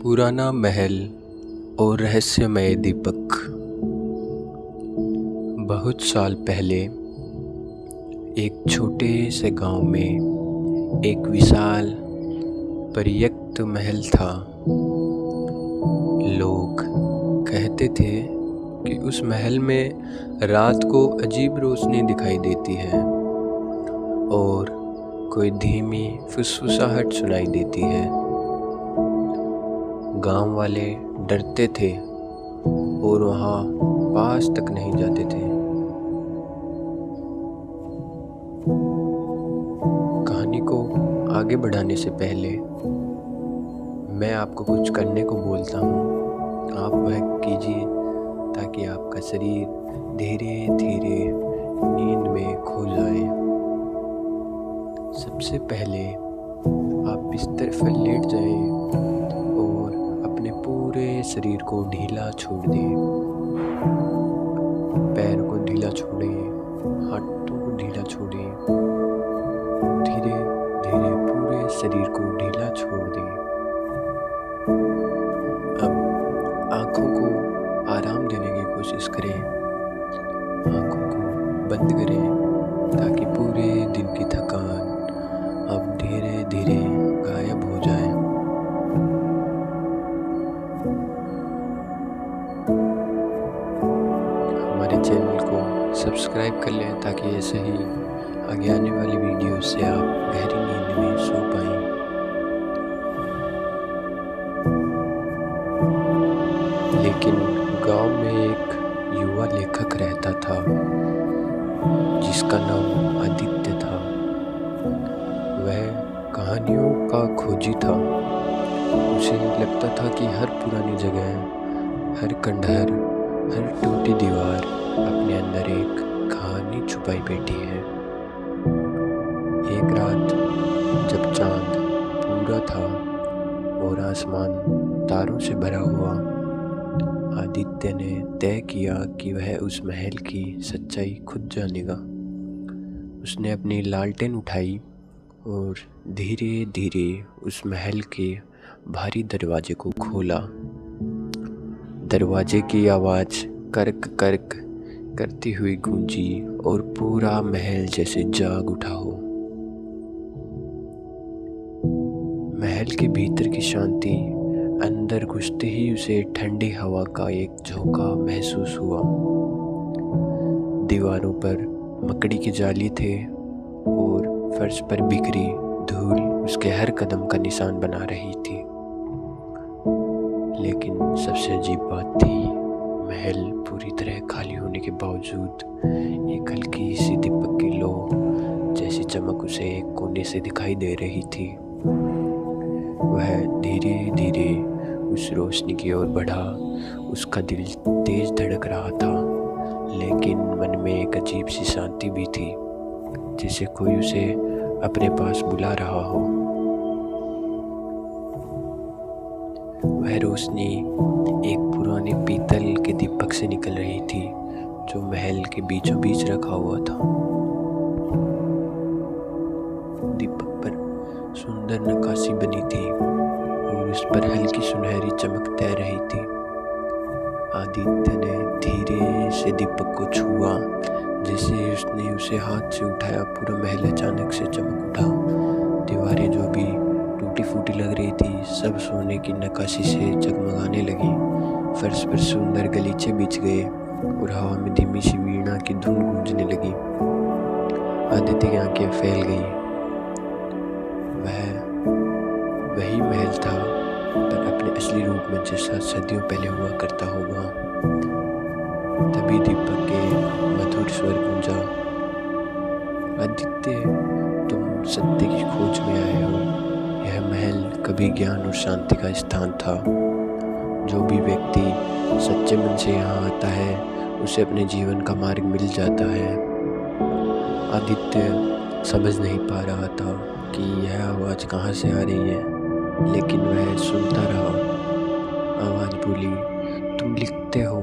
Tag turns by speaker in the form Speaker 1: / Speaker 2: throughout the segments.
Speaker 1: पुराना महल और रहस्यमय दीपक। बहुत साल पहले एक छोटे से गांव में एक विशाल परित्यक्त महल था। लोग कहते थे कि उस महल में रात को अजीब रोशनी दिखाई देती है और कोई धीमी फुसफुसाहट सुनाई देती है। गांव वाले डरते थे और वहां पास तक नहीं जाते थे। कहानी को आगे बढ़ाने से पहले मैं आपको कुछ करने को बोलता हूँ। आप वह कीजिए ताकि आपका शरीर धीरे धीरे नींद में खो जाए। सबसे पहले आप बिस्तर पर लेट जाएं और अपने पूरे शरीर को ढीला छोड़ दें। पैर को ढीला छोड़ें, हाथों को ढीला छोड़ें, धीरे धीरे पूरे शरीर को ढीला छोड़ दें। अब आँखों को आराम देने की कोशिश करें। आँखों को बंद करें ताकि पूरे दिन की थकान अब धीरे धीरे गायब हो जाए। हमारे चैनल को सब्सक्राइब कर लें ताकि ऐसे ही आगे आने वाली वीडियो से आप गहरी नींद में सो पाएं। लेकिन गांव में एक युवा लेखक रहता था जिसका नाम आदित्य था। वह कहानियों का खोजी था। उसे लगता था कि हर पुरानी जगह, हर खंडहर, हर टूटी दीवार अपने अंदर एक कहानी छुपाई बैठी है। एक रात जब चांद पूरा था और आसमान तारों से भरा हुआ, आदित्य ने तय किया कि वह उस महल की सच्चाई खुद जानेगा। उसने अपनी लालटेन उठाई और धीरे धीरे उस महल के भारी दरवाजे को खोला। दरवाजे की आवाज़ करक करक करती हुई गूंजी और पूरा महल जैसे जाग उठा हो। महल के भीतर की शांति अंदर घुसते ही उसे ठंडी हवा का एक झोंका महसूस हुआ। दीवारों पर मकड़ी की जाली थे और फर्श पर बिखरी धूल उसके हर कदम का निशान बना रही थी। लेकिन सबसे अजीब बात थी, महल पूरी तरह खाली होने के बावजूद एक हल्की सी दीपक की लौ जैसी चमक उसे एक कोने से दिखाई दे रही थी। वह धीरे धीरे उस रोशनी की ओर बढ़ा। उसका दिल तेज धड़क रहा था, लेकिन मन में एक अजीब सी शांति भी थी, जैसे कोई उसे अपने पास बुला रहा हो। वह रोशनी एक पुराने पीतल के दीपक से निकल रही थी जो महल के बीचों बीच रखा हुआ था। दीपक पर सुंदर नक्काशी बनी थी और उस पर हल्की सुनहरी चमक तैर रही थी। आदित्य ने धीरे से दीपक को छुआ। जैसे उसने उसे हाथ से उठाया, पूरा महल अचानक से चमक उठा। दीवारें जो भी टूटी फूटी लग रही थी, सब सोने की नक्काशी से जगमगाने लगी। फर्श पर सुंदर गलीचे बिछ गए और हवा में धीमी सी वीणा की धुन गूंजने लगी। आदित्य की आंखें फैल गई। वह वही महल था, पर अपने असली रूप में जैसा सदियों पहले हुआ करता होगा। तभी दीपक के मधुर स्वर गूंजा, आदित्य, तुम सत्य की खोज में आए हो। यह महल कभी ज्ञान और शांति का स्थान था। जो भी व्यक्ति सच्चे मन से यहाँ आता है, उसे अपने जीवन का मार्ग मिल जाता है। आदित्य समझ नहीं पा रहा था कि यह आवाज़ कहाँ से आ रही है, लेकिन वह सुनता रहा। आवाज़ बोली, तुम लिखते हो,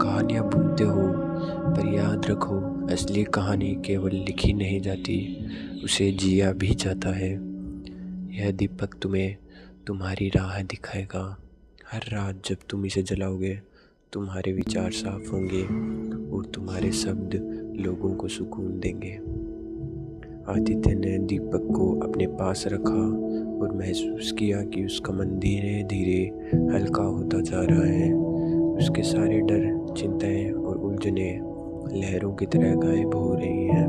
Speaker 1: कहानियाँ बुनते हो, पर याद रखो, असली कहानी केवल लिखी नहीं जाती, उसे जिया भी जाता है। यह दीपक तुम्हें तुम्हारी राह दिखाएगा। हर रात जब तुम इसे जलाओगे तुम्हारे विचार साफ होंगे और तुम्हारे शब्द लोगों को सुकून देंगे। आदित्य ने दीपक को अपने पास रखा और महसूस किया कि उसका मन धीरे धीरे हल्का होता जा रहा है। उसके सारे डर, चिंताएं और उलझनें लहरों की तरह गायब हो रही हैं।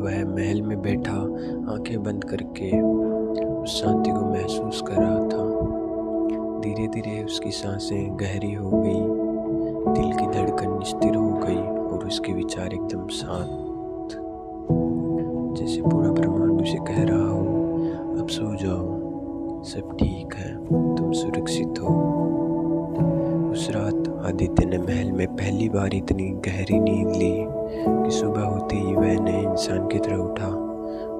Speaker 1: वह महल में बैठा आंखें बंद करके उस शांति को महसूस कर रहा था। धीरे धीरे उसकी सांसें गहरी हो गई, दिल की धड़कन स्थिर हो गई और उसके विचार एकदम शांत, जैसे पूरा ब्रह्मांड उसे कह रहा हो, अब सो जाओ, सब ठीक है, तुम सुरक्षित हो। उस रात आदित्य ने महल में पहली बार इतनी गहरी नींद ली कि सुबह होते ही वह नए इंसान की तरह उठा।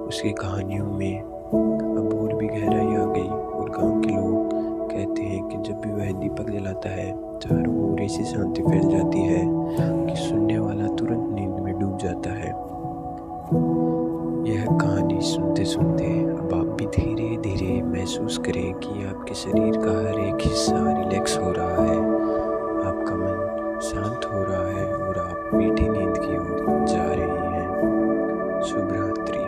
Speaker 1: उसकी कहानियों में अब और भी गहराई आ गई और गांव के लोग कहते हैं कि जब भी वह दीपक जलाता है चारों ओर ऐसी शांति फैल जाती है कि सुनने वाला तुरंत नींद में डूब जाता है। यह कहानी सुनते सुनते अब आप भी धीरे धीरे महसूस करें कि आपके शरीर का हर एक हिस्सा रिलैक्स हो रहा है, आपका मन शांत हो रहा है और आप मीठी नींद की ओर जा रहे हैं। शुभ रात्रि।